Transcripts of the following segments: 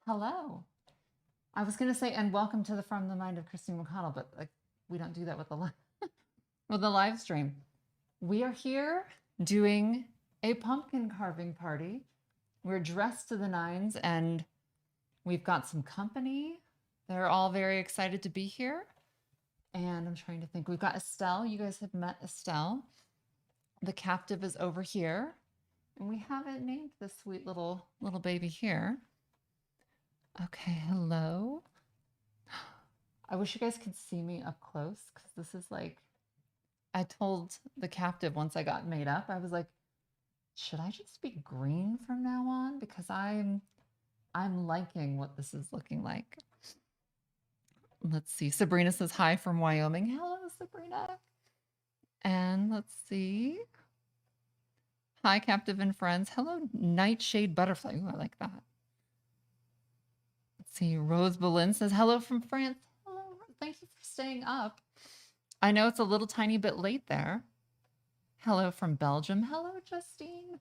Hello. I was going to say, and welcome to the From the Mind of Christine McConnell, but like we don't do that with the with the live stream. We are here doing a pumpkin carving party. We're dressed to the nines, and we've got some company. They're all very excited to be here. And I'm trying to think. We've got Estelle. You guys have met Estelle. The captive is over here, and we haven't named this sweet little baby here. Okay, hello. I wish you guys could see me up close because this is like, I told the captive once I got made up, I was like, should I just be green from now on? Because I'm liking what this is looking like. Let's see. Sabrina says hi from Wyoming. Hello, Sabrina. And let's see. Hi, captive and friends. Hello, nightshade butterfly. Ooh, I like that. Let's see. Rose Boleyn says hello from France. Hello. Thank you for staying up. I know it's a little tiny bit late there. Hello from Belgium. Hello, Justine.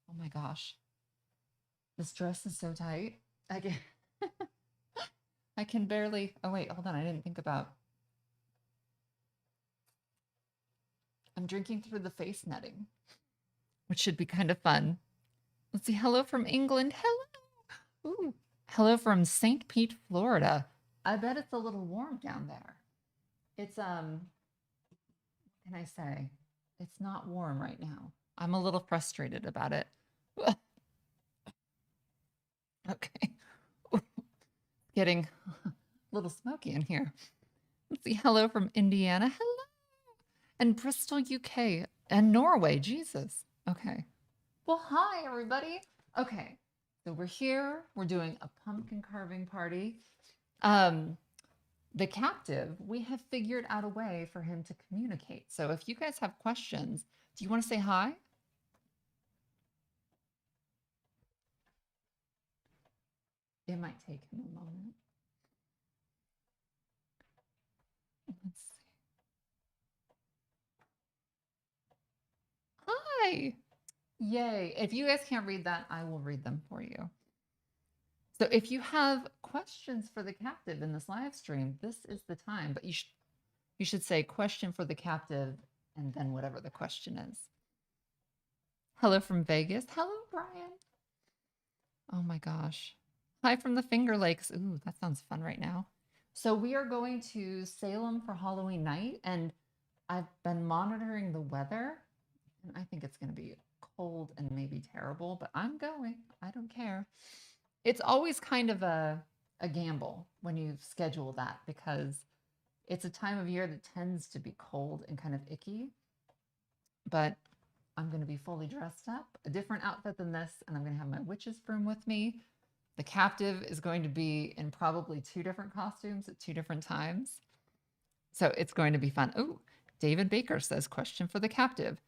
Oh my gosh. This dress is so tight. I can barely. Oh, wait, hold on. I didn't think about. I'm drinking through the face netting, which should be kind of fun. Let's see. Hello from England. Hello. Ooh. Hello from St. Pete, Florida. I bet it's a little warm down there. It's, what can I say? It's not warm right now. I'm a little frustrated about it. Okay. Getting a little smoky in here. Let's see. Hello from Indiana. Hello. And Bristol, UK. And Norway. Jesus. Okay. Well, hi, everybody. Okay. So we're here. We're doing a pumpkin carving party. The captive, we have figured out a way for him to communicate. So if you guys have questions, do you want to say hi? It might take him a moment. Let's see. Hi. Yay. If you guys can't read that, I will read them for you. So if you have questions for the captive in this live stream, this is the time. But you should say question for the captive and then whatever the question is. Hello from Vegas. Hello, Brian. Oh my gosh. Hi from the Finger Lakes. Ooh, that sounds fun right now. So we are going to Salem for Halloween night, and I've been monitoring the weather, and I think it's going to be cold and maybe terrible, but I'm going. I don't care. It's always kind of a gamble when you schedule that because it's a time of year that tends to be cold and kind of icky. But I'm going to be fully dressed up, a different outfit than this, and I'm going to have my witch's broom with me. The captive is going to be in probably 2 different costumes at 2 different times. So it's going to be fun. Oh, David Baker says, question for the captive.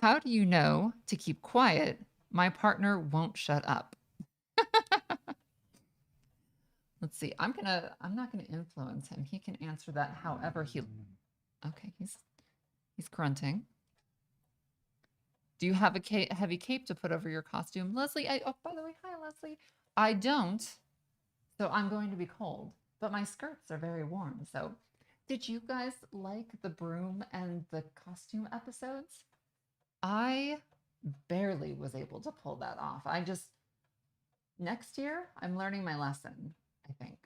How do you know to keep quiet? My partner won't shut up. Let's see. I'm not gonna influence him. He can answer that however he. Okay, he's grunting. Do you have a heavy cape to put over your costume, Leslie? Oh, by the way, hi, Leslie. I don't. So I'm going to be cold, but my skirts are very warm. So, did you guys like the broom and the costume episodes? I barely was able to pull that off. Next year, I'm learning my lesson, I think.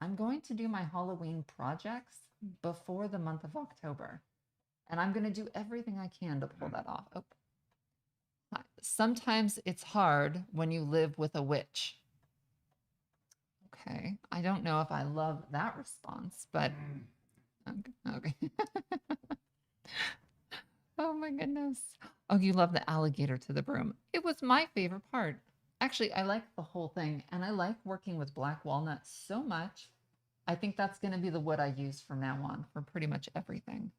I'm going to do my Halloween projects before the month of October, and I'm going to do everything I can to pull that off. Oh. Sometimes it's hard when you live with a witch. Okay, I don't know if I love that response, but okay. Oh my goodness. Oh, you love the alligator to the broom. It was my favorite part. Actually, I like the whole thing, and I like working with black walnut so much. I think that's going to be the wood I use from now on for pretty much everything.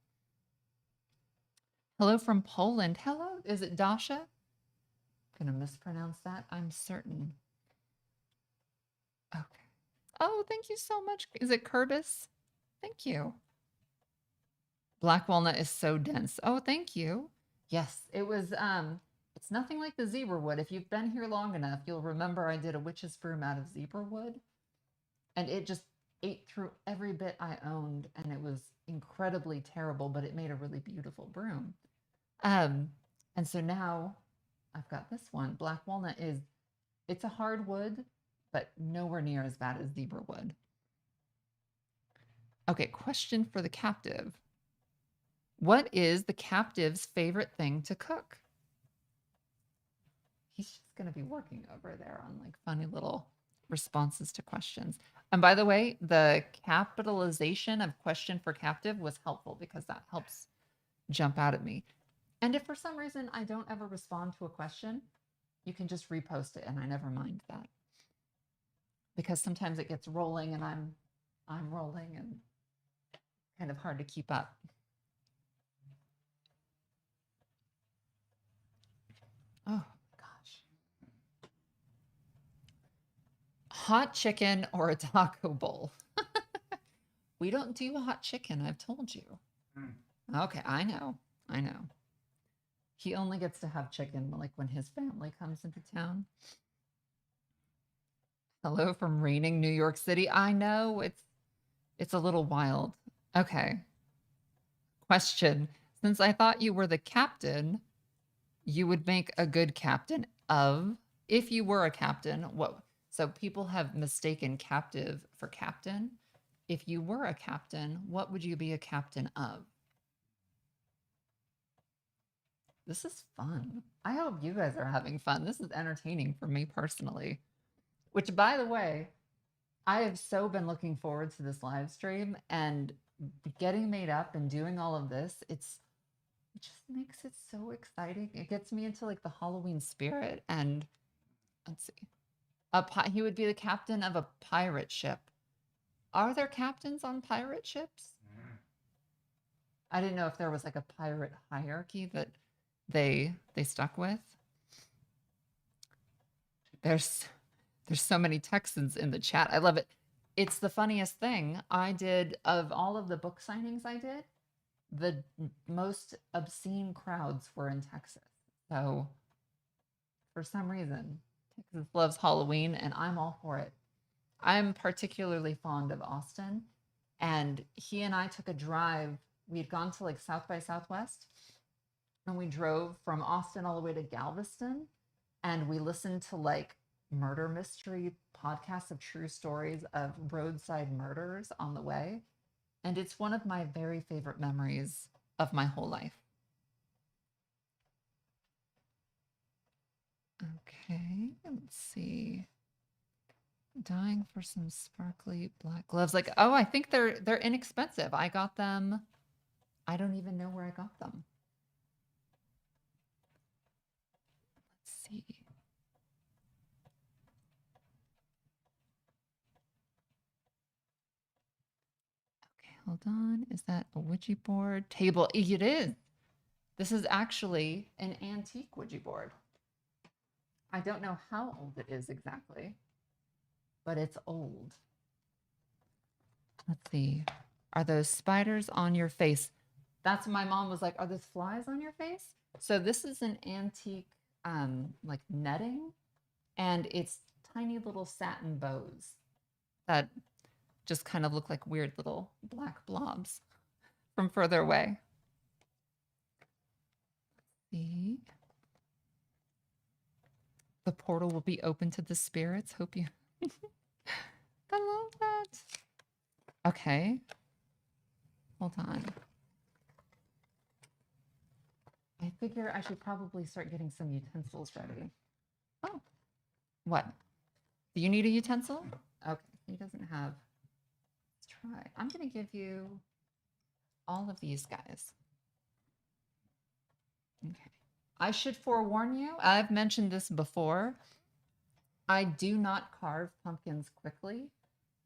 Hello from Poland. Hello, is it Dasha? Gonna mispronounce that, I'm certain. Okay. Oh, thank you so much. Is it Kerbis? Thank you. Black walnut is so dense. Oh, thank you. Yes, it was It's nothing like the zebra wood. If you've been here long enough, you'll remember I did a witch's broom out of zebra wood, and it just ate through every bit I owned, and it was incredibly terrible, but it made a really beautiful broom. Um, and so now I've got this one. Black walnut it's a hard wood, but nowhere near as bad as zebra wood. Okay, question for the captive. What is the captive's favorite thing to cook? He's just going to be working over there on like funny little responses to questions. And by the way, the capitalization of question for captive was helpful because that helps jump out at me. And if for some reason I don't ever respond to a question, you can just repost it and I never mind that. Because sometimes it gets rolling and I'm rolling and kind of hard to keep up. Oh gosh. Hot chicken or a taco bowl? We don't do hot chicken, I've told you. Okay, I know. He only gets to have chicken like when his family comes into town. Hello from raining New York City. I know it's a little wild. Okay. Question. Since I thought you were the captain, you would make a good captain of. If you were a captain, what? So people have mistaken captive for captain. If you were a captain, what would you be a captain of? This is fun. I hope you guys are having fun. This is entertaining for me personally. Which, by the way, I have so been looking forward to this live stream and getting made up and doing all of this. It just makes it so exciting. It gets me into like the Halloween spirit. And let's see, he would be the captain of a pirate ship. Are there captains on pirate ships? I didn't know if there was like a pirate hierarchy that they stuck with. There's so many Texans in the chat. I love it. It's the funniest thing. I did, of all of the book signings I did, the most obscene crowds were in Texas. So for some reason, Texas loves Halloween and I'm all for it. I'm particularly fond of Austin, and he and I took a drive. We had gone to like South by Southwest, and we drove from Austin all the way to Galveston, and we listened to like murder mystery podcasts of true stories of roadside murders on the way. And it's one of my very favorite memories of my whole life. Okay, let's see. Dying for some sparkly black gloves. Like, oh, I think they're inexpensive. I got them. I don't even know where I got them. Let's see. Okay, hold on. Is that a Ouija board? Table. It is. This is actually an antique Ouija board. I don't know how old it is exactly, but it's old. Let's see. Are those spiders on your face? That's my mom was like, are those flies on your face? So this is an antique like netting, and it's tiny little satin bows that just kind of look like weird little black blobs from further away. Let's see. The portal will be open to the spirits. Hope you. I love that. Okay. Hold on. I figure I should probably start getting some utensils ready. Oh, what? Do you need a utensil? Okay, he doesn't have. Let's try. I'm going to give you all of these guys. Okay. I should forewarn you, I've mentioned this before. I do not carve pumpkins quickly,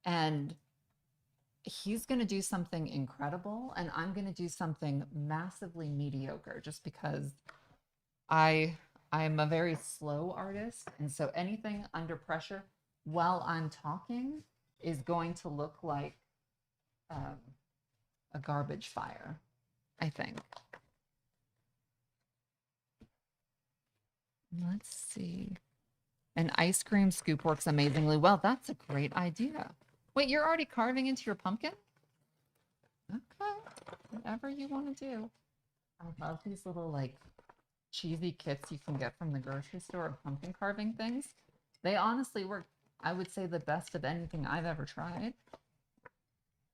and he's going to do something incredible, and I'm going to do something massively mediocre just because I'm a very slow artist, and so anything under pressure while I'm talking is going to look like a garbage fire, I think. Let's see. An ice cream scoop works amazingly well. That's a great idea. Wait, you're already carving into your pumpkin? Okay, whatever you want to do. I love these little like cheesy kits you can get from the grocery store of pumpkin carving things. They honestly work, I would say, the best of anything I've ever tried.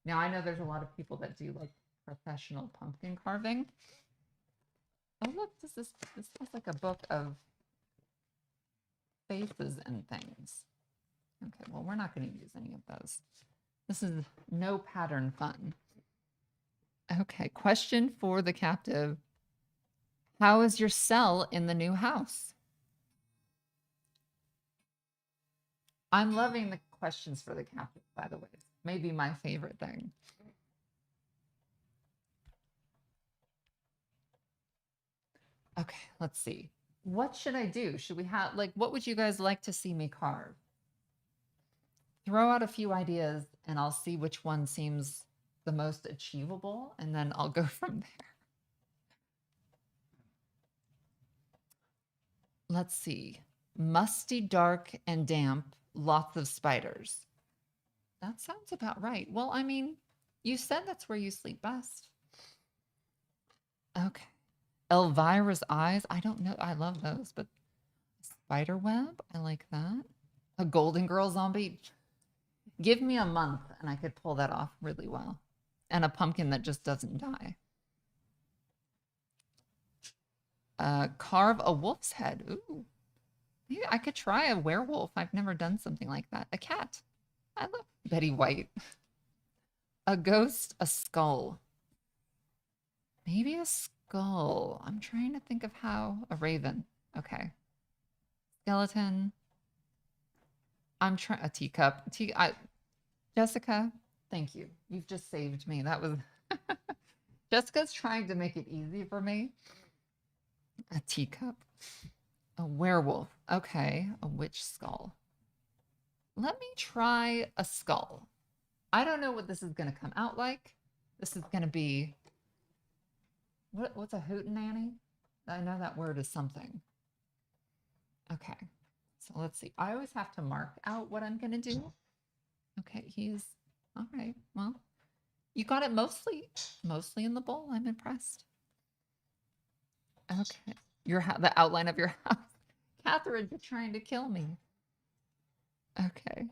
Now, I know there's a lot of people that do like professional pumpkin carving. Oh, look, this has like a book of faces and things. Okay, well, we're not going to use any of those. This is no pattern fun. Okay, question for the captive. How is your cell in the new house? I'm loving the questions for the captive, by the way. Maybe my favorite thing. Okay, let's see. What should I do? Should we have, like, what would you guys like to see me carve? Throw out a few ideas and I'll see which one seems the most achievable, and then I'll go from there. Let's see. Musty, dark, and damp, lots of spiders. That sounds about right. Well, I mean, you said that's where you sleep best. Okay. Elvira's eyes. I don't know. I love those, but spider web. I like that. A golden girl zombie. Give me a month and I could pull that off really well. And a pumpkin that just doesn't die. Carve a wolf's head. Ooh. Maybe I could try a werewolf. I've never done something like that. A cat. I love Betty White. A ghost, a skull. Maybe a skull. I'm trying to think of how. A raven. Okay. Skeleton. I'm trying. A teacup. Jessica, thank you. You've just saved me. That was. Jessica's trying to make it easy for me. A teacup. A werewolf. Okay. A witch skull. Let me try a skull. I don't know what this is going to come out like. This is going to be. What's a hootenanny? I know that word is something. Okay. So let's see. I always have to mark out what I'm going to do. Okay. He's all right. Well, you got it mostly in the bowl. I'm impressed. Okay. The outline of your house. Catherine, you're trying to kill me. Okay.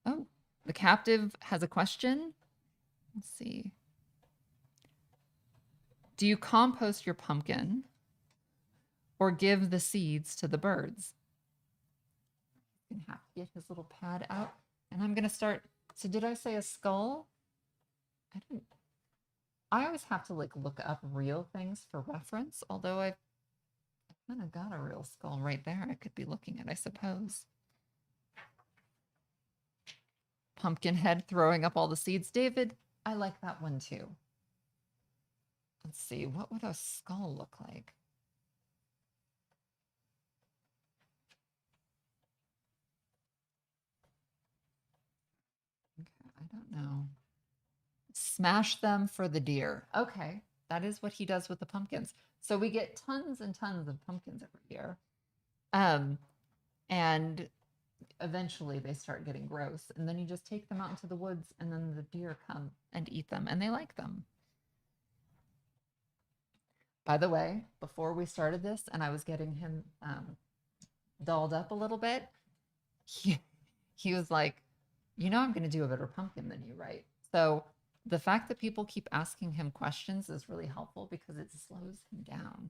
Oh, the captive has a question. Let's see. Do you compost your pumpkin or give the seeds to the birds? He's going to have to get his little pad out. And I'm going to start. So did I say a skull? I didn't. I always have to like look up real things for reference, although I've kind of got a real skull right there I could be looking at, I suppose. Pumpkin head throwing up all the seeds. David, I like that one too. Let's see, what would a skull look like? Okay, I don't know. Smash them for the deer. Okay, that is what he does with the pumpkins. So we get tons and tons of pumpkins every year. And eventually they start getting gross. And then you just take them out into the woods and then the deer come and eat them and they like them. By the way, before we started this and I was getting him dolled up a little bit, he was like, you know, I'm going to do a better pumpkin than you, right? So the fact that people keep asking him questions is really helpful because it slows him down.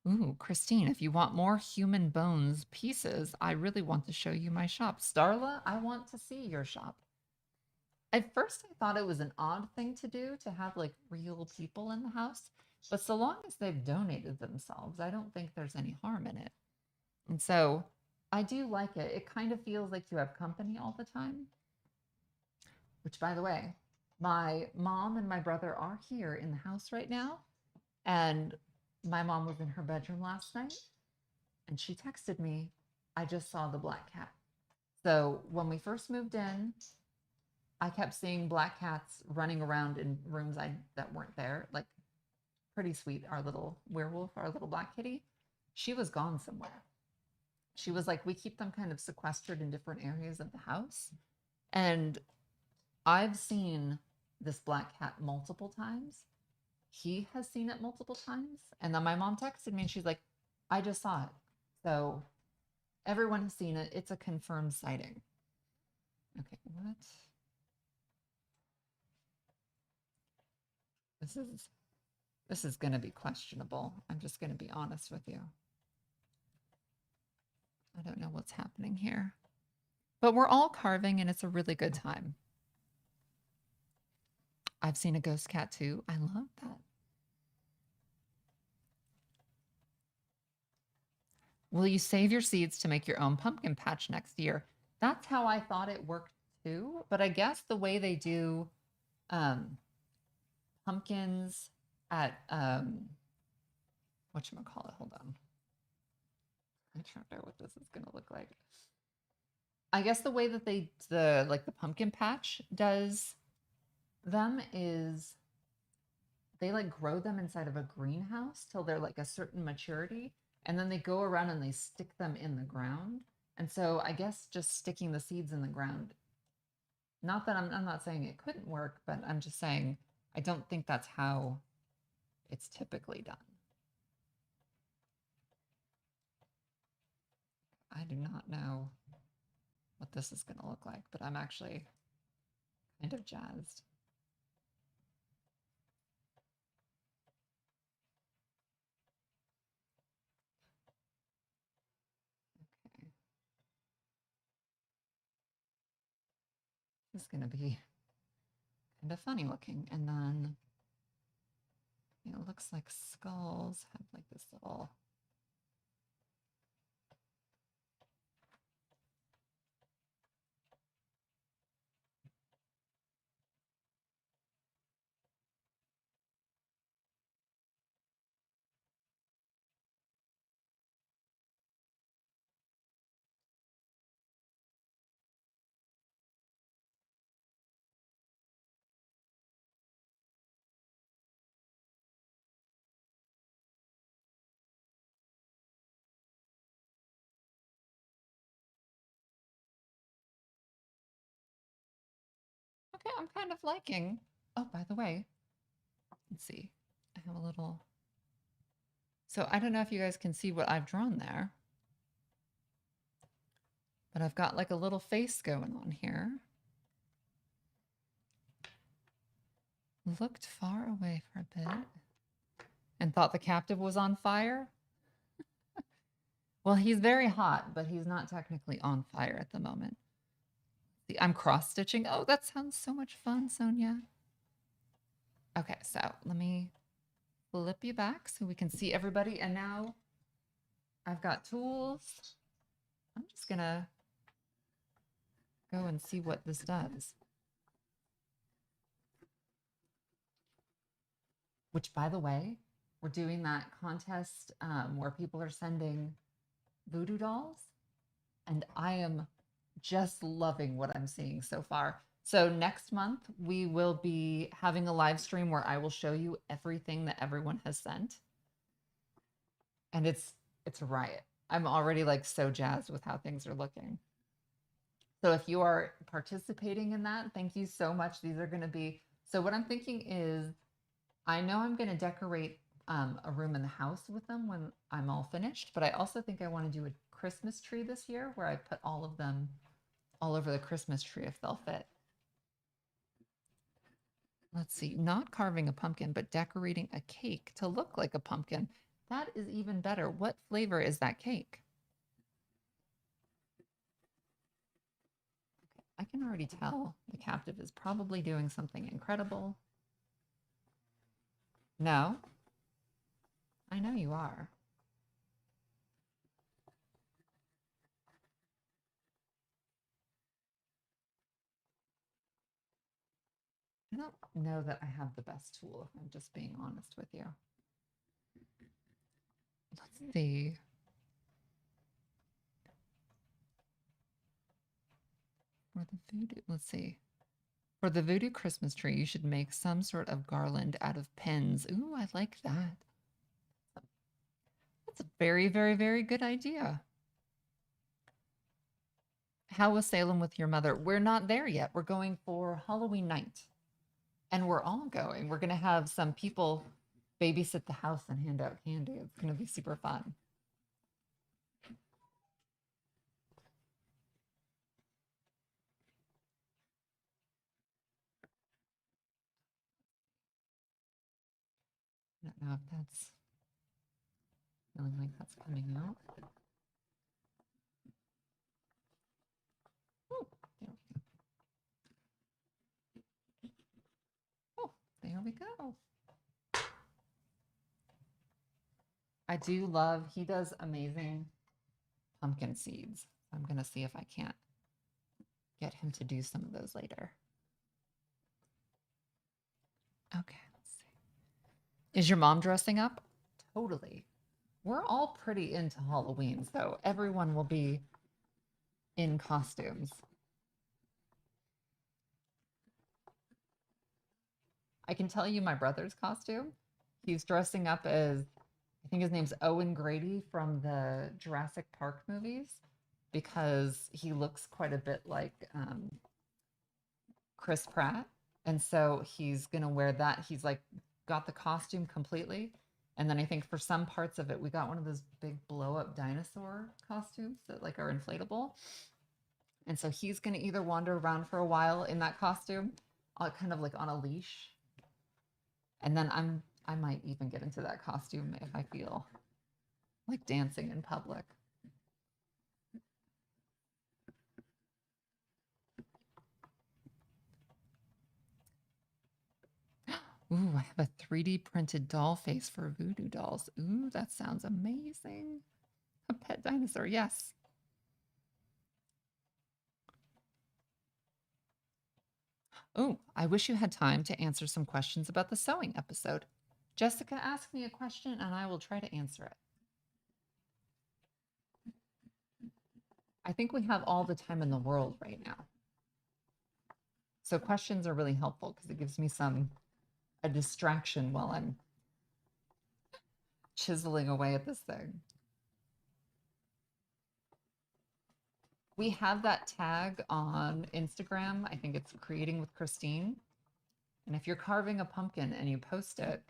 Ooh, Christine, if you want more human bones pieces, I really want to show you my shop. Starla, I want to see your shop. At first, I thought it was an odd thing to do to have like real people in the house, but so long as they've donated themselves, I don't think there's any harm in it. And so I do like it. It kind of feels like you have company all the time, which, by the way, my mom and my brother are here in the house right now. And my mom was in her bedroom last night and she texted me, I just saw the black cat. So when we first moved in, I kept seeing black cats running around in rooms that weren't there. Like pretty sweet, our little werewolf, our little black kitty. She was gone somewhere. She was like, we keep them kind of sequestered in different areas of the house. And I've seen this black cat multiple times. He has seen it multiple times. And then my mom texted me and she's like, I just saw it. So everyone has seen it. It's a confirmed sighting. Okay, what? This is going to be questionable. I'm just going to be honest with you. I don't know what's happening here. But we're all carving and it's a really good time. I've seen a ghost cat too. I love that. Will you save your seeds to make your own pumpkin patch next year? That's how I thought it worked too. But I guess the way they do pumpkins at whatchamacallit, hold on. I don't know what this is gonna look like. I guess the way that the pumpkin patch does them is they like grow them inside of a greenhouse till they're like a certain maturity, and then they go around and they stick them in the ground. And so I guess just sticking the seeds in the ground, not that I'm not saying it couldn't work, but I'm just saying I don't think that's how it's typically done. I do not know what this is going to look like, but I'm actually kind of jazzed. Okay. This is going to be kind of funny looking. And then it looks like skulls have like this little. Okay, I'm kind of liking. Oh, by the way, let's see. I have a little. So I don't know if you guys can see what I've drawn there, but I've got like a little face going on here. Looked far away for a bit and thought the captive was on fire. Well, he's very hot, but he's not technically on fire at the moment. See, I'm cross stitching. Oh, that sounds so much fun, Sonia. Okay, so let me flip you back so we can see everybody. And now I've got tools. I'm just gonna go and see what this does. Which, by the way, we're doing that contest where people are sending voodoo dolls, and I am just loving what I'm seeing so far. So next month we will be having a live stream where I will show you everything that everyone has sent, and it's a riot. I'm already like so jazzed with how things are looking. So if you are participating in that, thank you so much. These are going to be, so what I'm thinking is I know I'm going to decorate a room in the house with them when I'm all finished, but I also think I want to do a Christmas tree this year where I put all of them all over the Christmas tree if they'll fit. Let's see, not carving a pumpkin, but decorating a cake to look like a pumpkin. That is even better. What flavor is that cake? Okay, I can already tell the captive is probably doing something incredible. No, I know you are. I don't know that I have the best tool, if I'm just being honest with you. Let's see. For the food, let's see. For the voodoo Christmas tree, you should make some sort of garland out of pins. Ooh, I like that. That's a very, very, very good idea. How was Salem with your mother? We're not there yet. We're going for Halloween night. And we're all going. We're going to have some people babysit the house and hand out candy. It's going to be super fun. I don't know if that's feeling like that's coming out. Oh, there we go. Oh, there we go. I do love, he does amazing pumpkin seeds. I'm going to see if I can't get him to do some of those later. Okay, let's see. Is your mom dressing up? Totally. We're all pretty into Halloween, so everyone will be in costumes. I can tell you my brother's costume. He's dressing up as, I think his name's Owen Grady from the Jurassic Park movies, because he looks quite a bit like Chris Pratt. And so he's going to wear that. He's like got the costume completely. And then I think for some parts of it, we got one of those big blow up dinosaur costumes that like are inflatable. And so he's going to either wander around for a while in that costume, kind of like on a leash. And then I might even get into that costume if I feel like dancing in public. Ooh, I have a 3D printed doll face for voodoo dolls. Ooh, that sounds amazing. A pet dinosaur, yes. Oh, I wish you had time to answer some questions about the sewing episode. Jessica, ask me a question and I will try to answer it. I think we have all the time in the world right now. So questions are really helpful because it gives me a distraction while I'm chiseling away at this thing. We have that tag on Instagram. I think it's Creating with Christine. And if you're carving a pumpkin and you post it,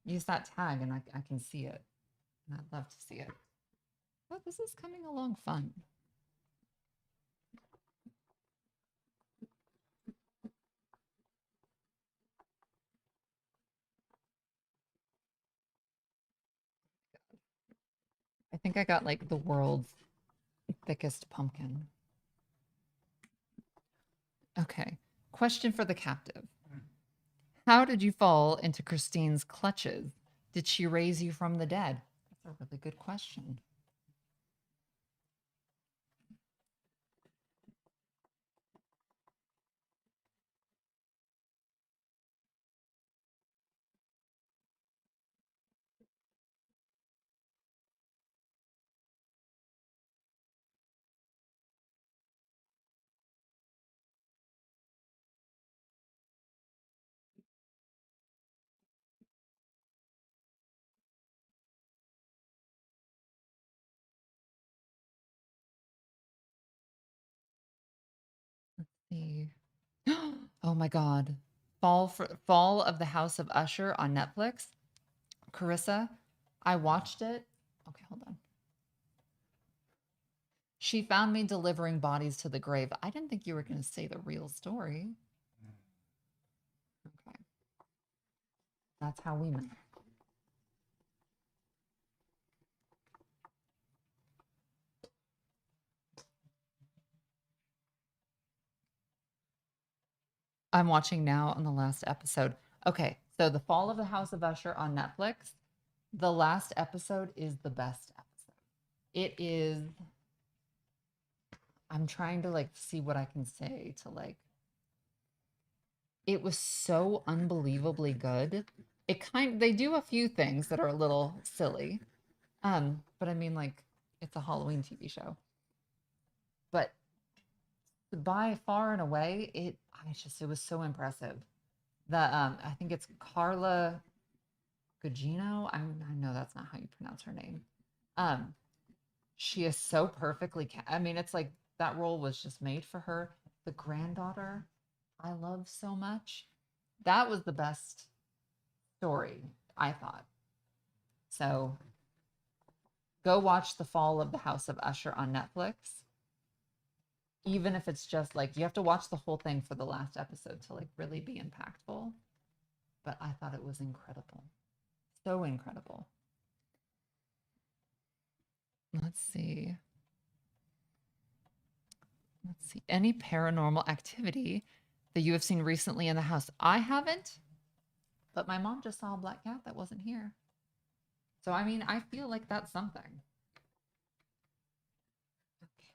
use that tag and I can see it. And I'd love to see it. But this is coming along fun. I think I got like the world's thickest pumpkin. Okay. Question for the captive. How did you fall into Christine's clutches? Did she raise you from the dead? That's a really good question. Let's see. Oh my God. Fall of the House of Usher on Netflix. Carissa, I watched it. Okay, hold on. She found me delivering bodies to the grave. I didn't think you were going to say the real story. Okay. That's how we met. I'm watching now on the last episode. Okay, so The Fall of the House of Usher on Netflix. The last episode is the best episode. It is, I'm trying to like see what I can say to like, it was so unbelievably good. They do a few things that are a little silly. But I mean like it's a Halloween TV show. But by far and away, it was so impressive. I think it's Carla Gugino. I know that's not how you pronounce her name. Um, she is so I mean, it's like that role was just made for her. The granddaughter, I love so much. That was the best story, I thought. So go watch The Fall of the House of Usher on Netflix. Even if it's just like you have to watch the whole thing for the last episode to like really be impactful. But I thought it was incredible. So incredible. Let's see. Let's see. Any paranormal activity that you have seen recently in the house? I haven't, but my mom just saw a black cat that wasn't here. So, I mean, I feel like that's something. Okay.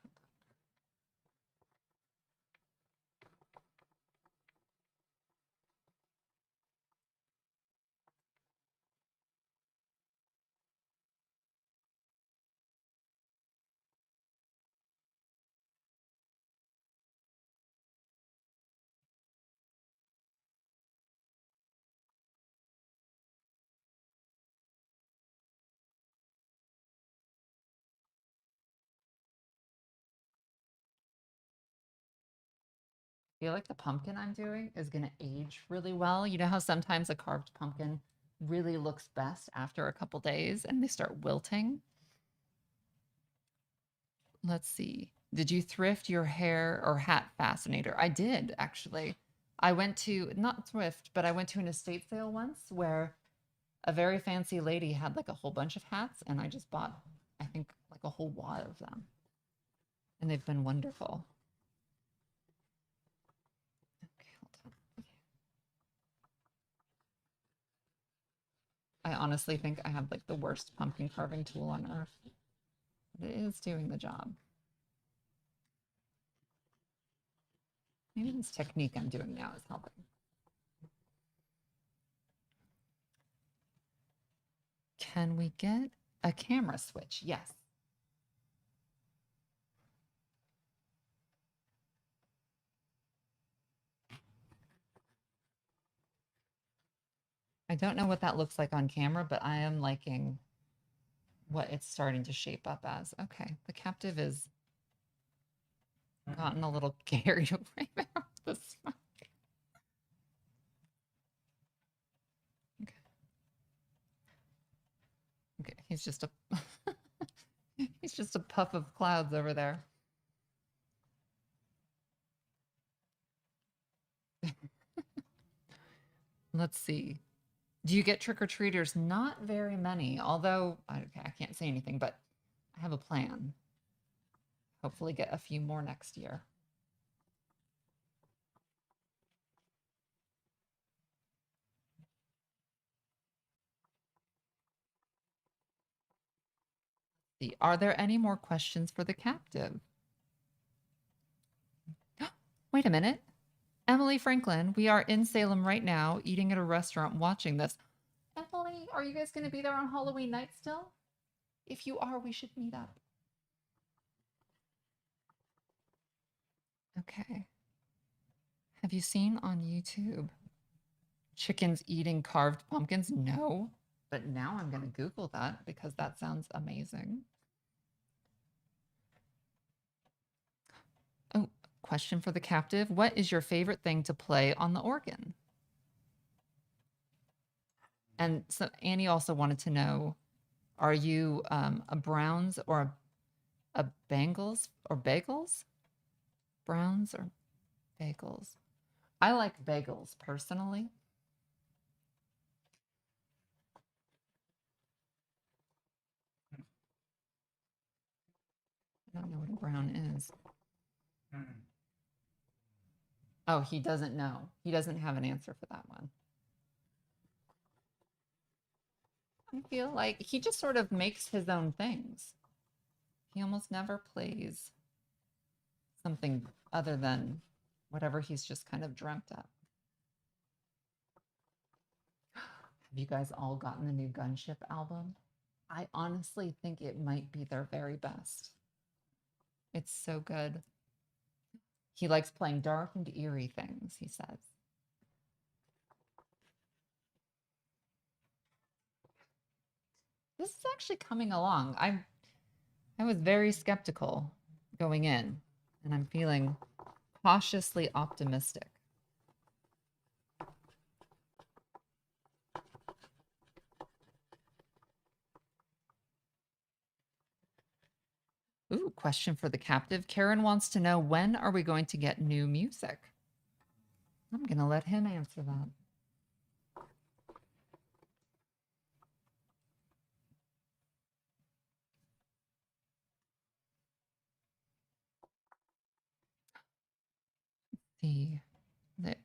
I feel like the pumpkin I'm doing is going to age really well. You know how sometimes a carved pumpkin really looks best after a couple days and they start wilting? Let's see. Did you thrift your hair or hat fascinator? I did, actually. I went to, not thrift, but I went to an estate sale once where a very fancy lady had like a whole bunch of hats, and I just bought, I think, like a whole wad of them. And they've been wonderful. Okay, hold on. I honestly think I have like the worst pumpkin carving tool on earth. But it is doing the job. Maybe this technique I'm doing now is helping. Can we get a camera switch? Yes. I don't know what that looks like on camera, but I am liking what it's starting to shape up as. Okay, the captive is gotten a little carried away by the smoke. Okay. Okay, he's just a he's just a puff of clouds over there. Let's see. Do you get trick-or-treaters? Not very many, although okay, I can't say anything, but I have a plan. Hopefully get a few more next year. See, are there any more questions for the captive? Wait a minute. Emily Franklin, we are in Salem right now, eating at a restaurant, watching this. Emily, are you guys going to be there on Halloween night still? If you are, we should meet up. Okay. Have you seen on YouTube chickens eating carved pumpkins? No. But now I'm going to Google that because that sounds amazing. Oh, question for the captive. What is your favorite thing to play on the organ? And so Annie also wanted to know, are you a Browns or a Bengals or Bagels? Browns or Bagels? I like bagels personally. I don't know what a brown is. Oh, he doesn't know. He doesn't have an answer for that one. I feel like he just sort of makes his own things. He almost never plays something other than whatever he's just kind of dreamt up. Have you guys all gotten the new Gunship album? I honestly think it might be their very best. It's so good. He likes playing dark and eerie things, he says. This is actually coming along. I was very skeptical going in, and I'm feeling cautiously optimistic. Ooh, question for the captive. Karen wants to know, when are we going to get new music? I'm going to let him answer that. See, the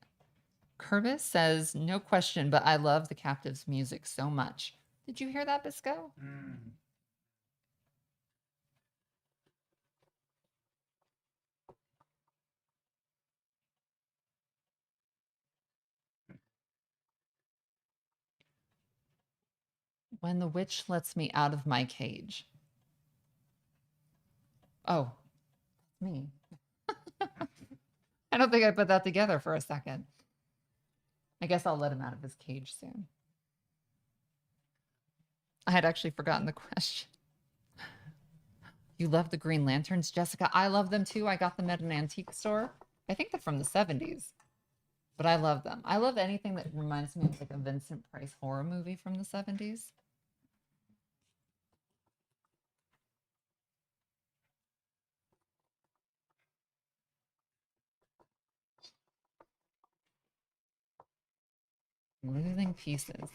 Curvis says, no question, but I love the captive's music so much. Did you hear that, Bisco? When the witch lets me out of my cage. Oh, me. I don't think I put that together for a second. I guess I'll let him out of his cage soon. I had actually forgotten the question. You love the Green Lanterns, Jessica? I love them too. I got them at an antique store. I think they're from the 70s, but I love them. I love anything that reminds me of like a Vincent Price horror movie from the 70s. Losing pieces.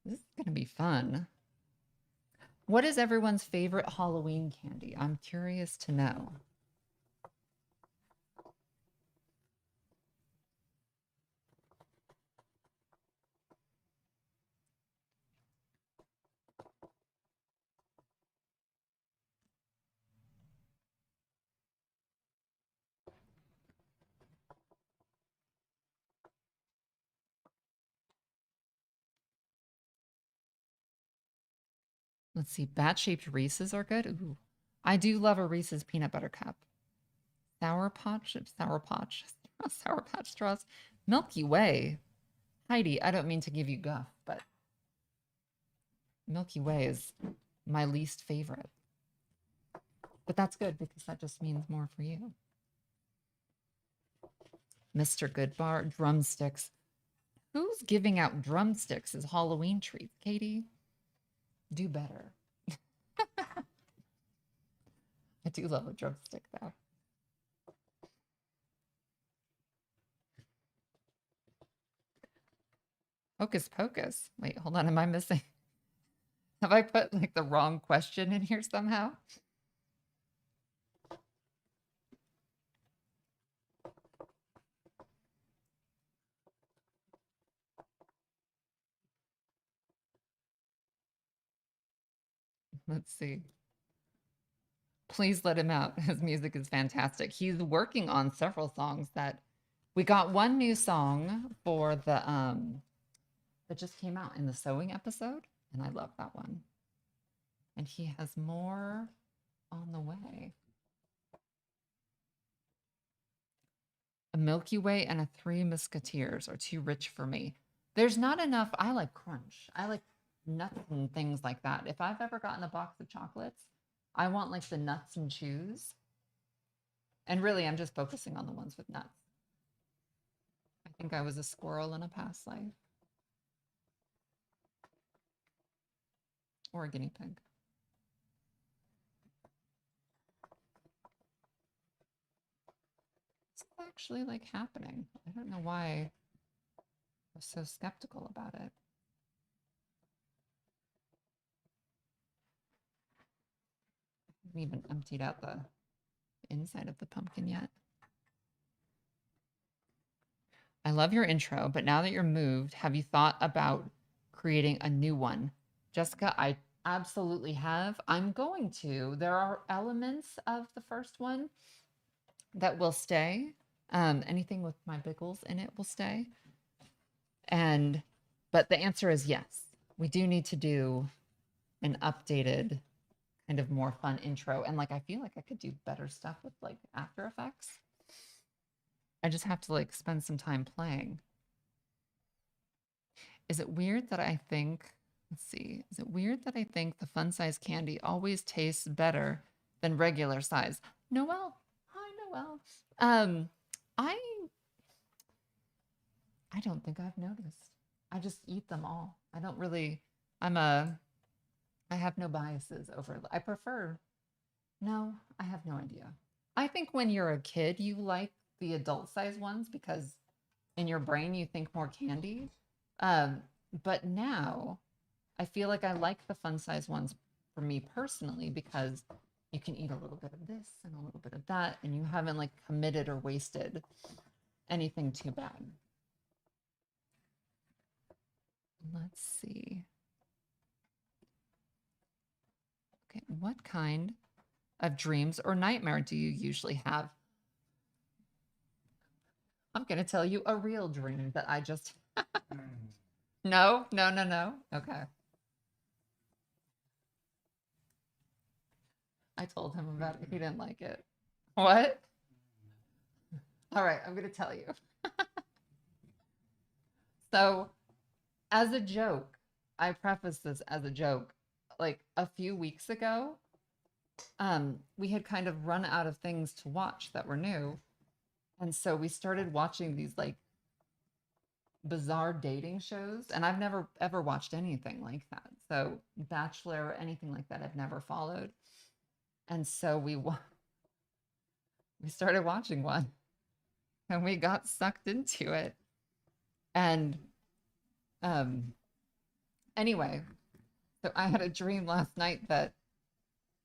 This is going to be fun. What is everyone's favorite Halloween candy? I'm curious to know. Let's see. Bat-shaped Reese's are good. Ooh. I do love a Reese's peanut butter cup. Sour Patch Straws. Milky Way. Heidi, I don't mean to give you guff, but Milky Way is my least favorite. But that's good because that just means more for you. Mr. Goodbar, drumsticks. Who's giving out drumsticks as Halloween treats? Katie, do better. I do love a drumstick though. Hocus Pocus. Wait, hold on. Am I missing? Have I put like the wrong question in here somehow? Let's see. Please let him out. His music is fantastic. He's working on several songs that we got one new song for the that just came out in the sewing episode, and I love that one. And he has more on the way. A Milky Way and a Three Musketeers are too rich for me. There's not enough. I like crunch. I like nuts and things like that. If I've ever gotten a box of chocolates, I want like the nuts and chews. And really, I'm just focusing on the ones with nuts. I think I was a squirrel in a past life. Or a guinea pig. It's actually like happening. I don't know why I was so skeptical about it. I haven't even emptied out the inside of the pumpkin yet. I love your intro, but now that you're moved, have you thought about creating a new one? Jessica, I absolutely have. I'm going to. There are elements of the first one that will stay. Anything with my Biggles in it will stay. But the answer is yes. We do need to do an updated kind of more fun intro. And like, I feel like I could do better stuff with like After Effects. I just have to like spend some time playing. Is it weird that I think, let's see, is it weird that I think the fun size candy always tastes better than regular size? Noelle, hi Noelle. I I don't think I've noticed. I just eat them all. I don't really, I'm a, I have no biases over, I prefer, no, I have no idea. I think when you're a kid, you like the adult size ones because in your brain you think more candy. Um, but now I feel like I like the fun size ones for me personally because you can eat a little bit of this and a little bit of that, and you haven't like committed or wasted anything too bad. Let's see. Okay, what kind of dreams or nightmare do you usually have? I'm going to tell you a real dream that I just. No, no, no, no. Okay. I told him about it. He didn't like it. What? All right, I'm going to tell you. So, as a joke, I preface this as a joke. Like a few weeks ago, we had kind of run out of things to watch that were new. And so we started watching these like bizarre dating shows. And I've never ever watched anything like that. So, Bachelor or anything like that, I've never followed. And so we started watching one and we got sucked into it. And um, anyway, so I had a dream last night that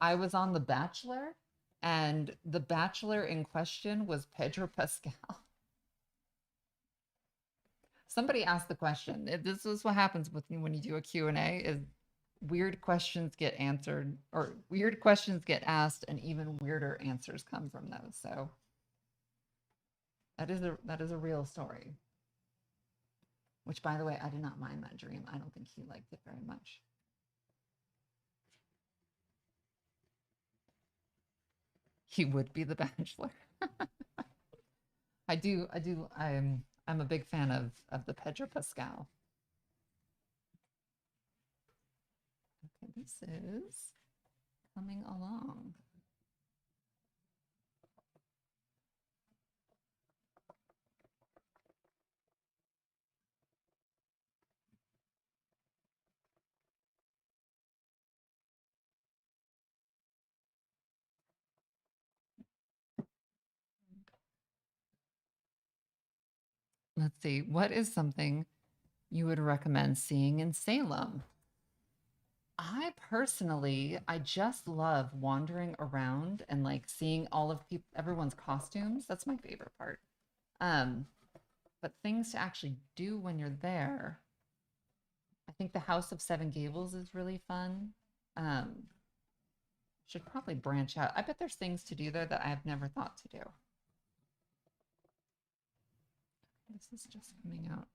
I was on The Bachelor, and the Bachelor in question was Pedro Pascal. Somebody asked the question. This is what happens with when you do a Q&A is weird questions get answered or weird questions get asked and even weirder answers come from those. So that is a real story. Which, by the way, I did not mind that dream. I don't think he liked it very much. He would be the Bachelor. I'm a big fan of the Pedro Pascal. Okay, this is coming along. Let's see. What is something you would recommend seeing in Salem? I personally, I just love wandering around and like seeing all of everyone's costumes. That's my favorite part. Um, but things to actually do when you're there. I think the House of Seven Gables is really fun. Um, should probably branch out. I bet there's things to do there that I've never thought to do. This is just coming out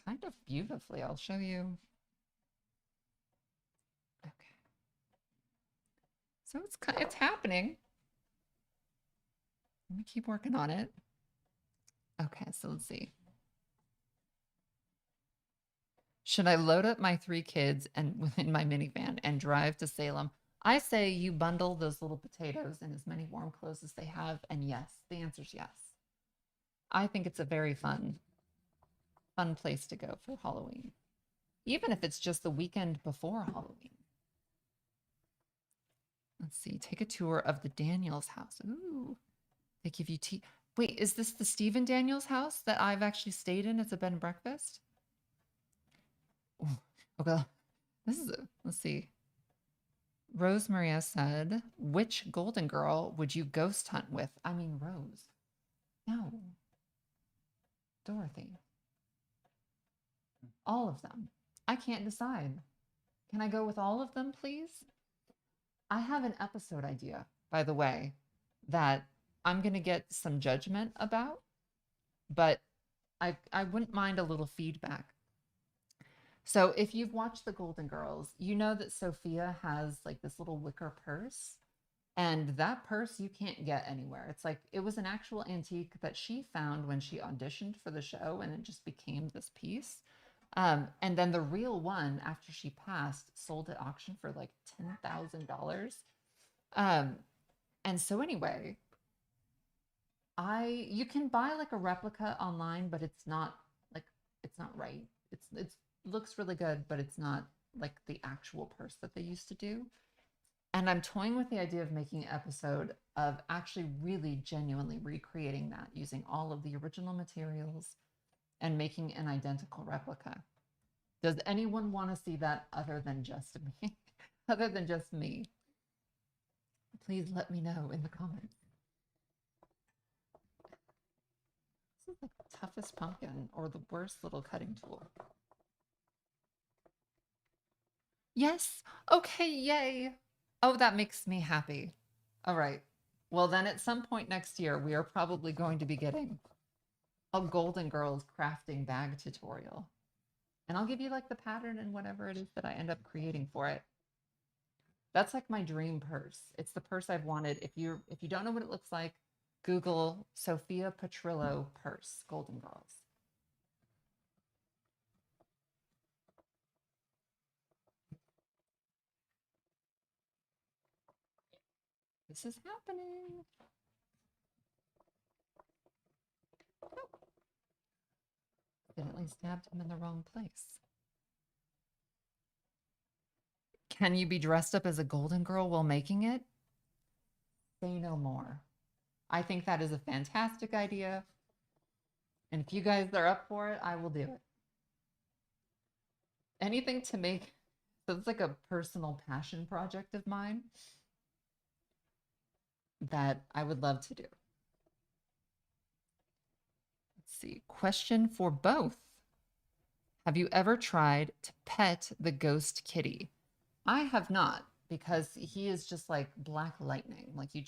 kind of beautifully. I'll show you. Okay. So it's happening. Let me keep working on it. Okay, so let's see. Should I load up my 3 kids and within my minivan and drive to Salem? I say you bundle those little potatoes in as many warm clothes as they have, and yes, the answer is yes. I think it's a very fun place to go for Halloween, even if it's just the weekend before Halloween. Let's see, take a tour of the Daniels house. Ooh, they give you tea. Wait, is this the Stephen Daniels house that I've actually stayed in as a bed and breakfast? Ooh, okay, this is let's see. Rose Maria said, which Golden Girl would you ghost hunt with? I mean, Rose. No. Dorothy. All of them. I can't decide. Can I go with all of them, please? I have an episode idea, by the way, that I'm going to get some judgment about, but I wouldn't mind a little feedback. So if you've watched The Golden Girls, you know that Sophia has like this little wicker purse. And that purse you can't get anywhere. It's like it was an actual antique that she found when she auditioned for the show, and it just became this piece. And then the real one, after she passed, sold at auction for like $10,000. Um, and so anyway, you can buy like a replica online, but like it's not right. It's looks really good, but it's not like the actual purse that they used to do. And I'm toying with the idea of making an episode of actually really genuinely recreating that using all of the original materials and making an identical replica. Does anyone want to see that other than just me? Other than just me? Please let me know in the comments. This is the toughest pumpkin or the worst little cutting tool. Yes. Okay, yay. Oh, that makes me happy. All right. Well, then at some point next year, we are probably going to be getting a Golden Girls crafting bag tutorial. And I'll give you like the pattern and whatever it is that I end up creating for it. That's like my dream purse. It's the purse I've wanted. If you don't know what it looks like, Google Sophia Petrillo purse, Golden Girls. This is happening. Evidently stabbed him in the wrong place. Can you be dressed up as a Golden Girl while making it? Say no more. I think that is a fantastic idea. And if you guys are up for it, I will do it. Anything to make, so it's like a personal passion project of mine that I would love to do. Let's see. Question for both. Have you ever tried to pet the ghost kitty? I have not, because he is just like black lightning. Like you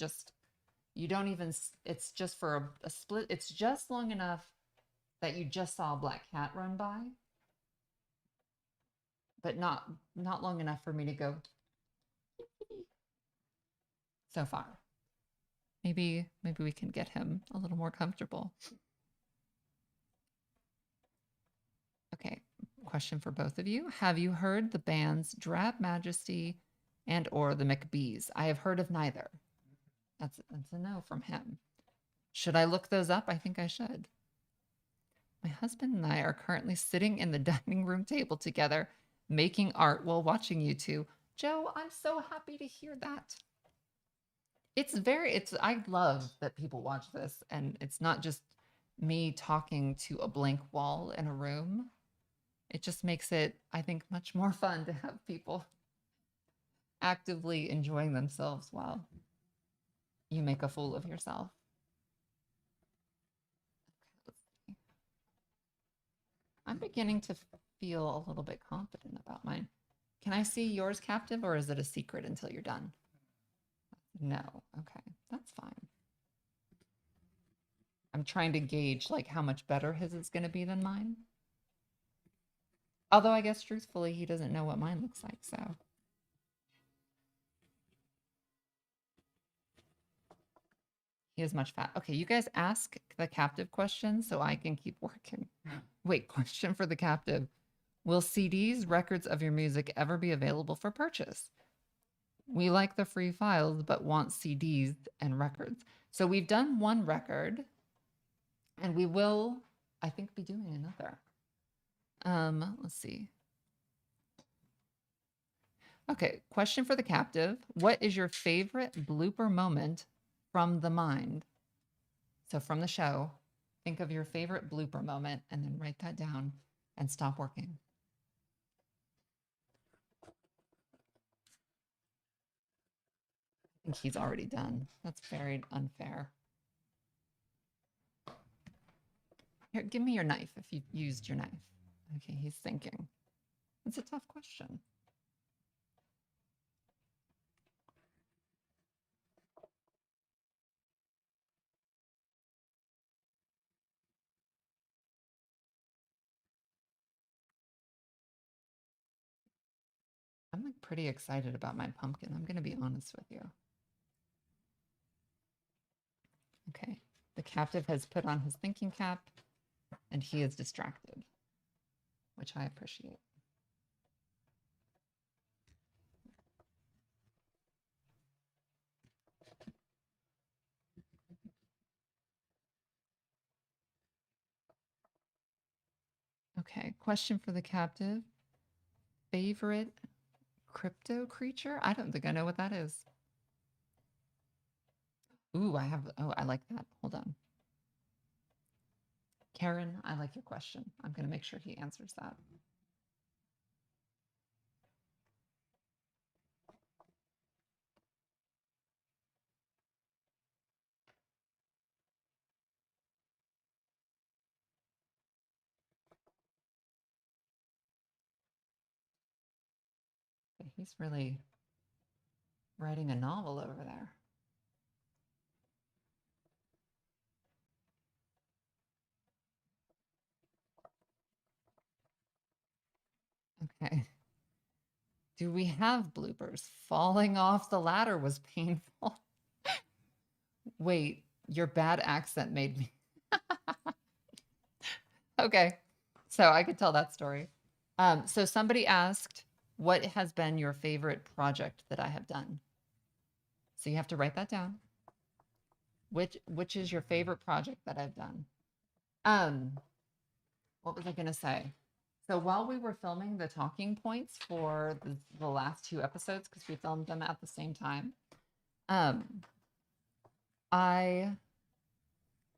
don't even, it's just for a split. It's just long enough that you just saw a black cat run by, but not long enough for me to go so far. Maybe we can get him a little more comfortable. Okay, question for both of you. Have you heard the bands Drab Majesty and or the McBees? I have heard of neither. That's a no from him. Should I look those up? I think I should. My husband and I are currently sitting in the dining room table together, making art while watching you two. Joe, I'm so happy to hear that. I love that people watch this, and it's not just me talking to a blank wall in a room. It just makes it, I think, much more fun to have people actively enjoying themselves while you make a fool of yourself. Okay, I'm beginning to feel a little bit confident about mine. Can I see yours, Captive, or is it a secret until you're done? No. Okay, that's fine. I'm trying to gauge like how much better his is going to be than mine. Although I guess truthfully, he doesn't know what mine looks like, so. He has much fat. Okay, you guys ask the captive question so I can keep working. Wait, question for the captive. Will CDs, records of your music ever be available for purchase? We like the free files, but want CDs and records. So we've done one record, and we will, I think, be doing another. Let's see. Okay, question for the captive. What is your favorite blooper moment from the mind? So from the show, think of your favorite blooper moment and then write that down and stop working. I think he's already done. That's very unfair. Here, give me your knife if you used your knife. Okay, he's thinking. It's a tough question. I'm like pretty excited about my pumpkin. I'm going to be honest with you. Okay. The captive has put on his thinking cap and he is distracted, which I appreciate. Okay. Question for the captive. Favorite crypto creature? I don't think I know what that is. Ooh, I like that. Hold on. Karen, I like your question. I'm going to make sure he answers that. Okay, he's really writing a novel over there. Okay. Do we have bloopers? Falling off the ladder was painful. Wait, your bad accent made me. Okay. So I could tell that story. So somebody asked, what has been your favorite project that I have done? So you have to write that down. Which is your favorite project that I've done? What was I going to say? So while we were filming the talking points for the last 2 episodes, because we filmed them at the same time,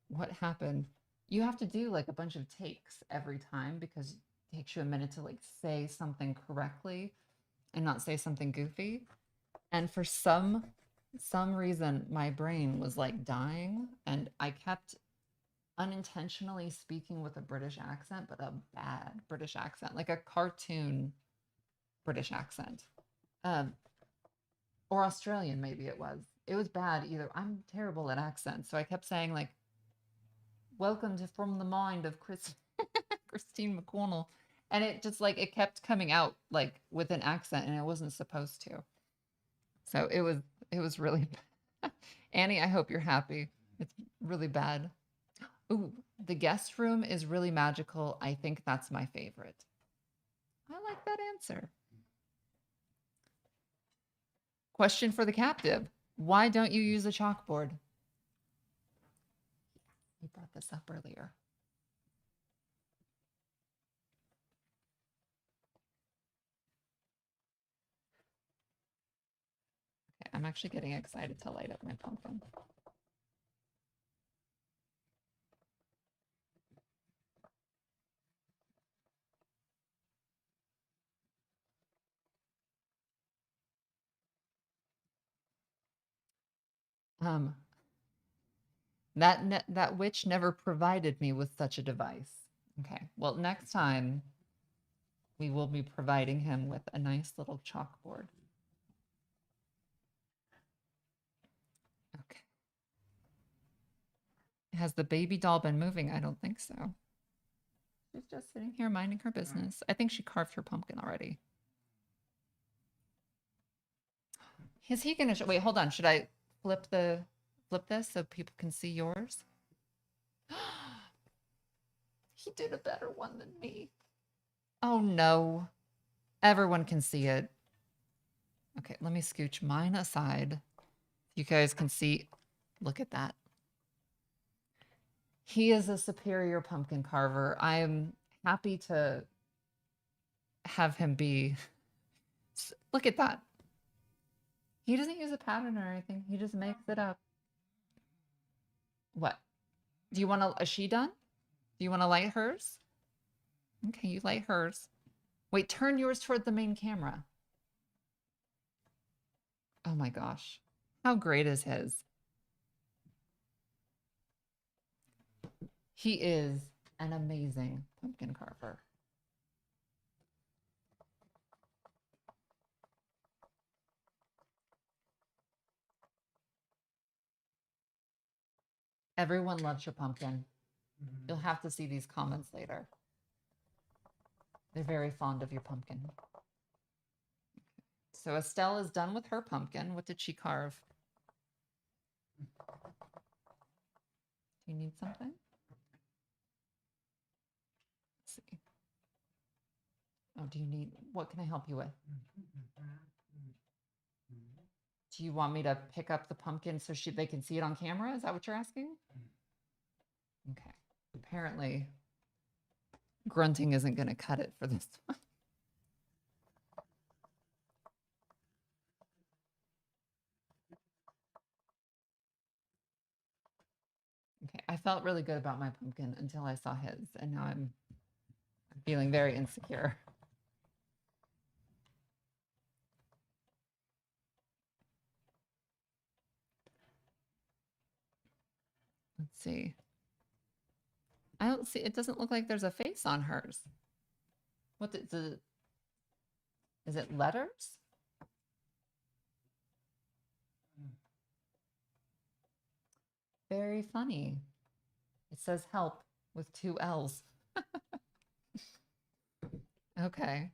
what happened? You have to do like a bunch of takes every time because it takes you a minute to like say something correctly and not say something goofy. And for some reason, my brain was like dying, and I kept unintentionally speaking with a British accent, but a bad British accent, like a cartoon British accent. Or Australian, maybe it was. It was bad either. I'm terrible at accents. So I kept saying like, welcome to From the Mind of Christine McConnell. And it just like, it kept coming out like with an accent and it wasn't supposed to. So it was really bad. Annie, I hope you're happy. It's really bad. Ooh, the guest room is really magical. I think that's my favorite. I like that answer. Question for the captive. Why don't you use a chalkboard? You brought this up earlier. Okay, I'm actually getting excited to light up my pumpkin. That witch never provided me with such a device. Okay, well, next time we will be providing him with a nice little chalkboard. Okay. Has the baby doll been moving? I don't think so. She's just sitting here minding her business. I think she carved her pumpkin already. Is he gonna wait, hold on. Should I flip this so people can see yours? He did a better one than me. Oh no. Everyone can see it. Okay, let me scooch mine aside. You guys can see. Look at that. He is a superior pumpkin carver. I am happy to have him be. Look at that. He doesn't use a pattern or anything. He just makes it up. What? Do you want to, is she done? Do you want to light hers? Okay, you light hers. Wait, turn yours toward the main camera. Oh my gosh. How great is his? He is an amazing pumpkin carver. Everyone loves your pumpkin. You'll have to see these comments later. They're very fond of your pumpkin. So Estelle is done with her pumpkin. What did she carve? Do you need something? Let's see. Oh, do you need, what can I help you with? Do you want me to pick up the pumpkin so they can see it on camera? Is that what you're asking? Okay. Apparently, grunting isn't going to cut it for this one. Okay, I felt really good about my pumpkin until I saw his, and now I'm feeling very insecure. Let's see. I don't see, it doesn't look like there's a face on hers. What is it letters? Very funny. It says help with 2 L's. Okay.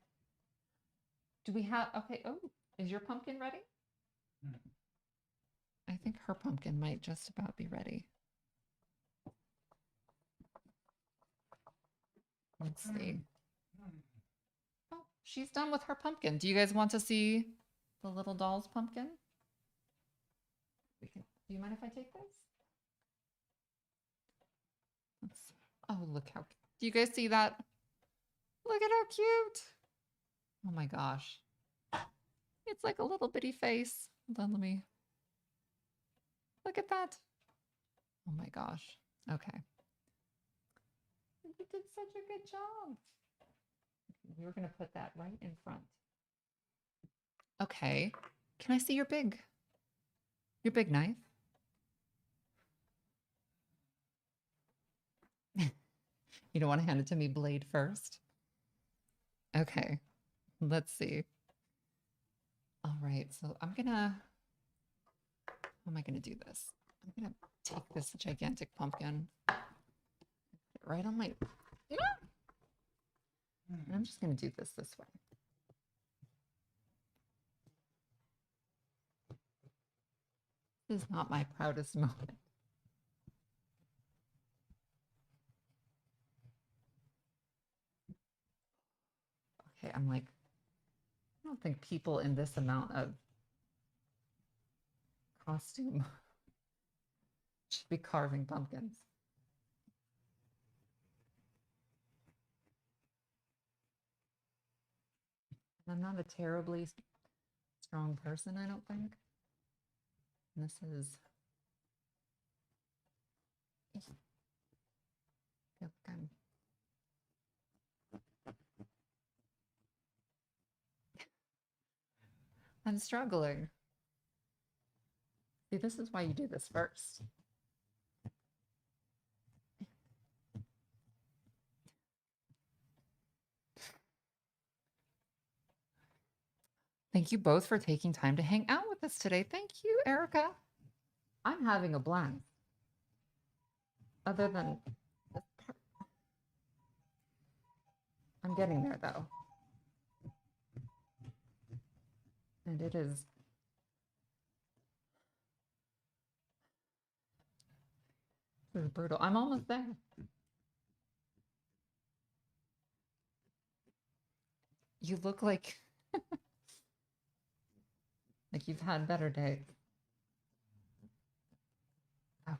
Do we have, okay, oh, is your pumpkin ready? I think her pumpkin might just about be ready. Let's see. Oh, she's done with her pumpkin. Do you guys want to see the little doll's pumpkin? Do you mind if I take this? Oh, look how, do you guys see that? Look at how cute. Oh my gosh. It's like a little bitty face. Hold on, let me, look at that. Oh my gosh. Okay. You did such a good job. We're going to put that right in front. Okay. Can I see your big knife? You don't want to hand it to me blade first? Okay. Let's see. All right. So how am I going to do this? I'm going to take this gigantic pumpkin right on my, and I'm just going to do this way. This is not my proudest moment. Okay, I'm like, I don't think people in this amount of costume should be carving pumpkins. I'm not a terribly strong person, I don't think. And this is, I feel like I'm struggling. See, this is why you do this first. Thank you both for taking time to hang out with us today. Thank you, Erica. I'm having a blast. Other than this part. I'm getting there though. And it is brutal. I'm almost there. You look like you've had better days. Okay.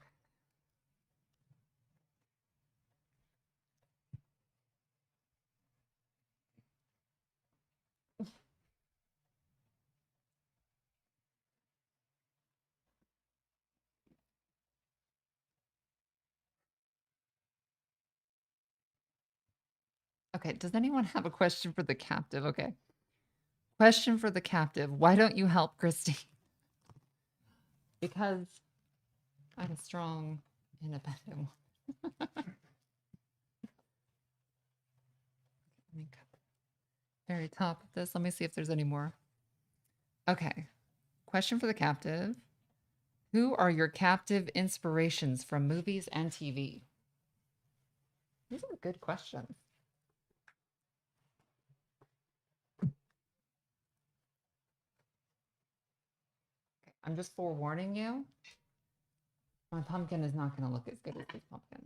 Okay, does anyone have a question for the captive? Okay. Question for the captive. Why don't you help Christine? Because I'm a strong, independent woman. Very top of this. Let me see if there's any more. Okay. Question for the captive. Who are your captive inspirations from movies and TV? These are good questions. I'm just forewarning you. My pumpkin is not going to look as good as this pumpkin.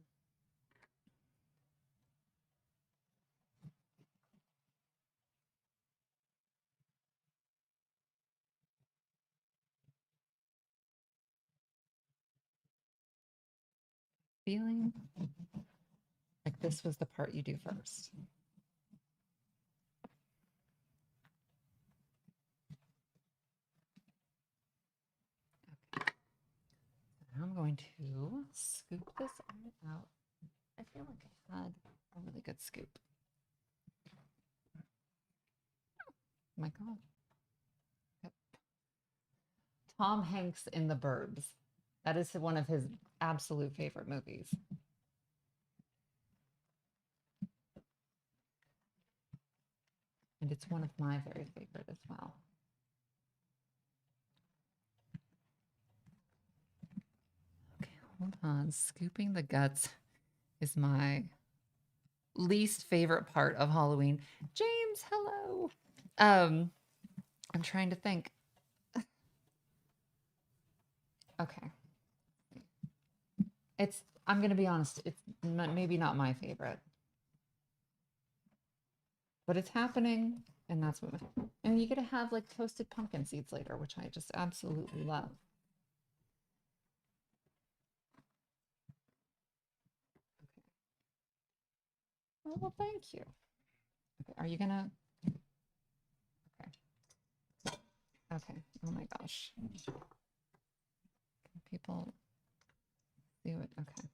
Feeling like this was the part you do first. Okay. Now I'm going to scoop this out. I feel like I had a really good scoop. Oh my God. Yep. Tom Hanks in The Burbs. That is one of his absolute favorite movies. And it's one of my very favorite as well. Okay, hold on. Scooping the guts is my least favorite part of Halloween. James, hello. I'm trying to think. Okay. I'm going to be honest, it's maybe not my favorite. But it's happening, and that's what. And you get to have like toasted pumpkin seeds later, which I just absolutely love. Okay. Oh, well, thank you. Okay, are you gonna? Okay. Okay. Oh my gosh. Can people do it? Okay.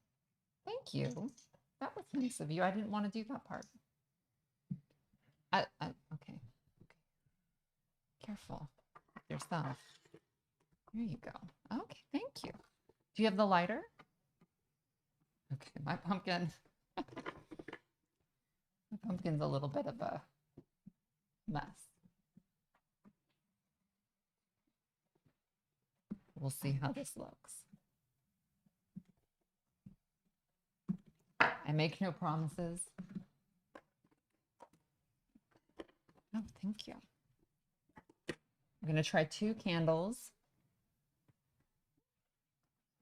Thank you. That was nice of you. I didn't want to do that part. Okay. Careful yourself. There you go. Okay, thank you. Do you have the lighter? Okay, my pumpkin's a little bit of a mess. We'll see how this looks. I make no promises. Oh, thank you. I'm going to try 2 candles.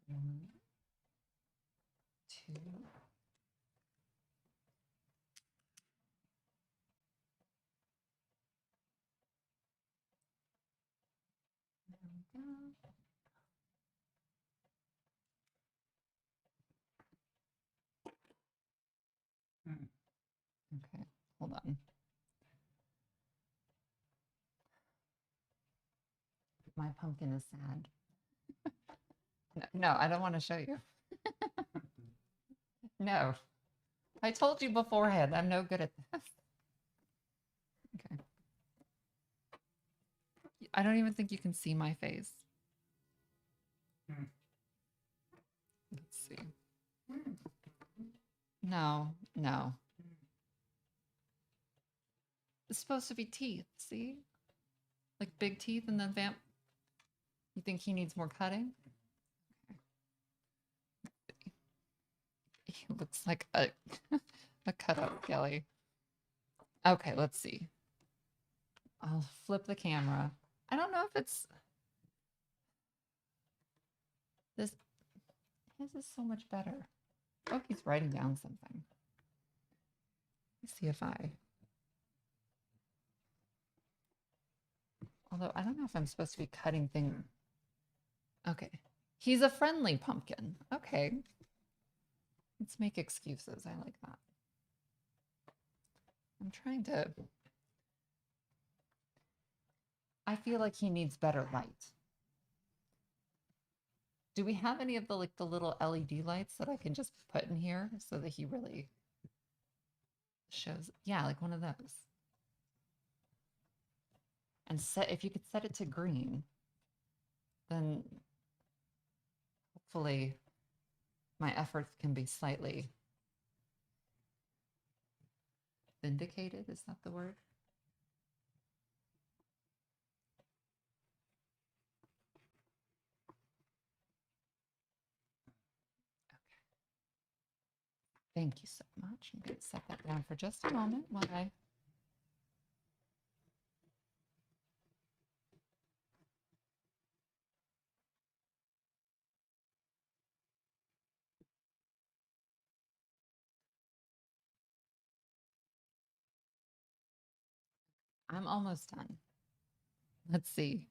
1, 2. There we go. Okay, hold on. My pumpkin is sad. No, I don't want to show you. No. I told you beforehand, I'm no good at this. Okay. I don't even think you can see my face. Let's see. No, no. It's supposed to be teeth, see? Like big teeth and then vamp. You think he needs more cutting? Okay. He looks like a cut up Kelly. Okay, let's see. I'll flip the camera. I don't know if it's this. His is so much better. Oh, he's writing down something. Let's see if I. Although I don't know if I'm supposed to be cutting things. Okay. He's a friendly pumpkin. Okay. Let's make excuses. I like that. I'm trying to. I feel like he needs better light. Do we have any of the like the little LED lights that I can just put in here so that he really shows? Yeah, like one of those. And if you could set it to green, then hopefully my efforts can be slightly vindicated. Is that the word? Okay. Thank you so much. I'm going to set that down for just a moment while I. I'm almost done. Let's see.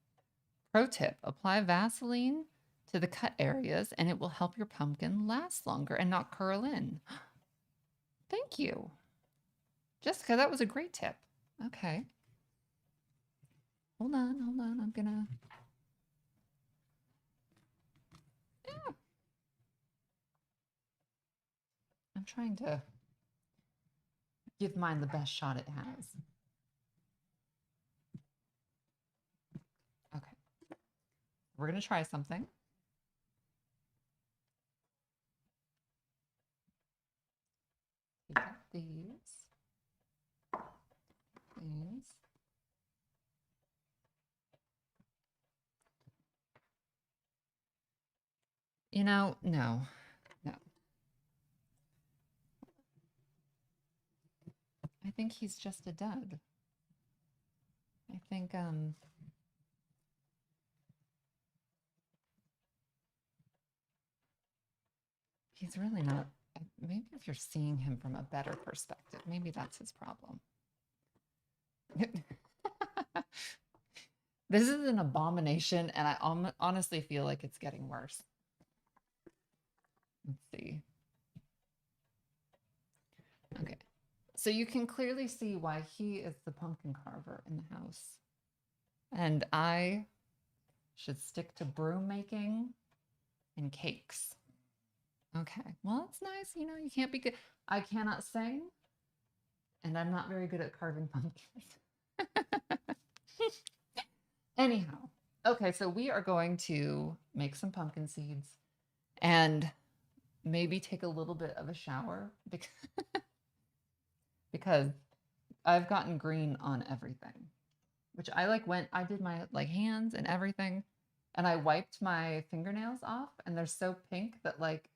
Pro tip, apply Vaseline to the cut areas and it will help your pumpkin last longer and not curl in. Thank you. Jessica, that was a great tip. Okay. Hold on, hold on. I'm gonna. Yeah. I'm trying to give mine the best shot it has. Okay. We're gonna try something. We got these. You know, no. I think he's just a dud. I think he's really not. Maybe if you're seeing him from a better perspective, maybe that's his problem. This is an abomination, and I honestly feel like it's getting worse. Let's see. Okay. So you can clearly see why he is the pumpkin carver in the house. And I should stick to broom making and cakes. Okay. Well, it's nice. You know, you can't be good. I cannot sing, and I'm not very good at carving pumpkins. Anyhow, okay, so we are going to make some pumpkin seeds and maybe take a little bit of a shower because I've gotten green on everything, which I did my like hands and everything, and I wiped my fingernails off and they're so pink that like,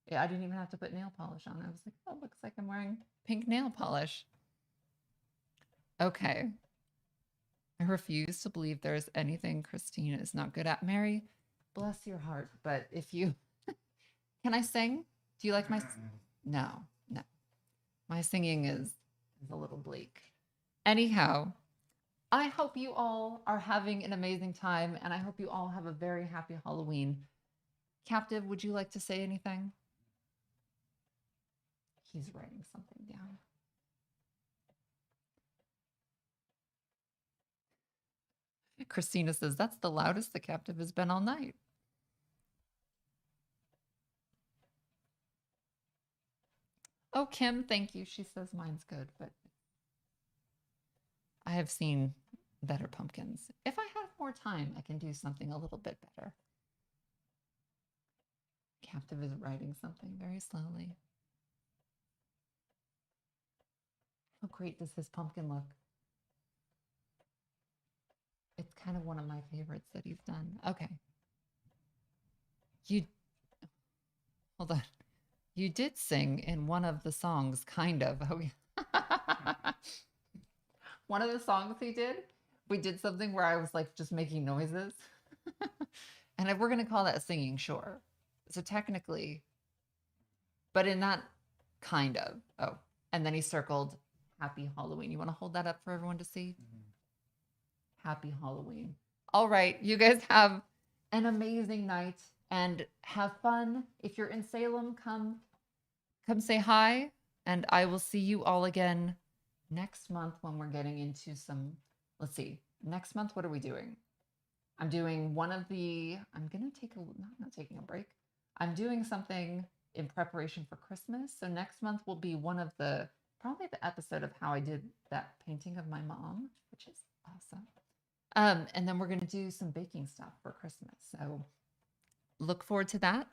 yeah, I didn't even have to put nail polish on. I was like, oh, it looks like I'm wearing pink nail polish. Okay. I refuse to believe there's anything Christina is not good at. Mary, bless your heart. But if you, can I sing? Do you like my, no. My singing is a little bleak. Anyhow, I hope you all are having an amazing time and I hope you all have a very happy Halloween. Captive, would you like to say anything? He's writing something down. Christina says, that's the loudest the captive has been all night. Oh, Kim, thank you. She says mine's good, but I have seen better pumpkins. If I have more time, I can do something a little bit better. Captive is writing something very slowly. How great does his pumpkin look? It's kind of one of my favorites that he's done. Okay. Hold on. You did sing in one of the songs, kind of. Oh, yeah. One of the songs he did, we did something where I was like just making noises. And we're going to call that singing, sure. So technically, but in that kind of. Oh, and then he circled Happy Halloween. You want to hold that up for everyone to see? Happy Halloween. All right, you guys have an amazing night and have fun. If you're in Salem, come say hi, and I will see you all again next month when we're getting into some, let's see, next month, what are we doing? I'm doing one of the, I'm going to take a, not taking a break. I'm doing something in preparation for Christmas. So next month will be one of the, probably the episode of how I did that painting of my mom, which is awesome. And then we're going to do some baking stuff for Christmas. So look forward to that.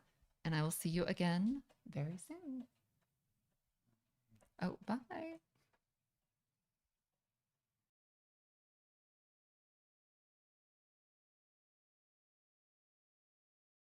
And I will see you again very soon. Oh, bye.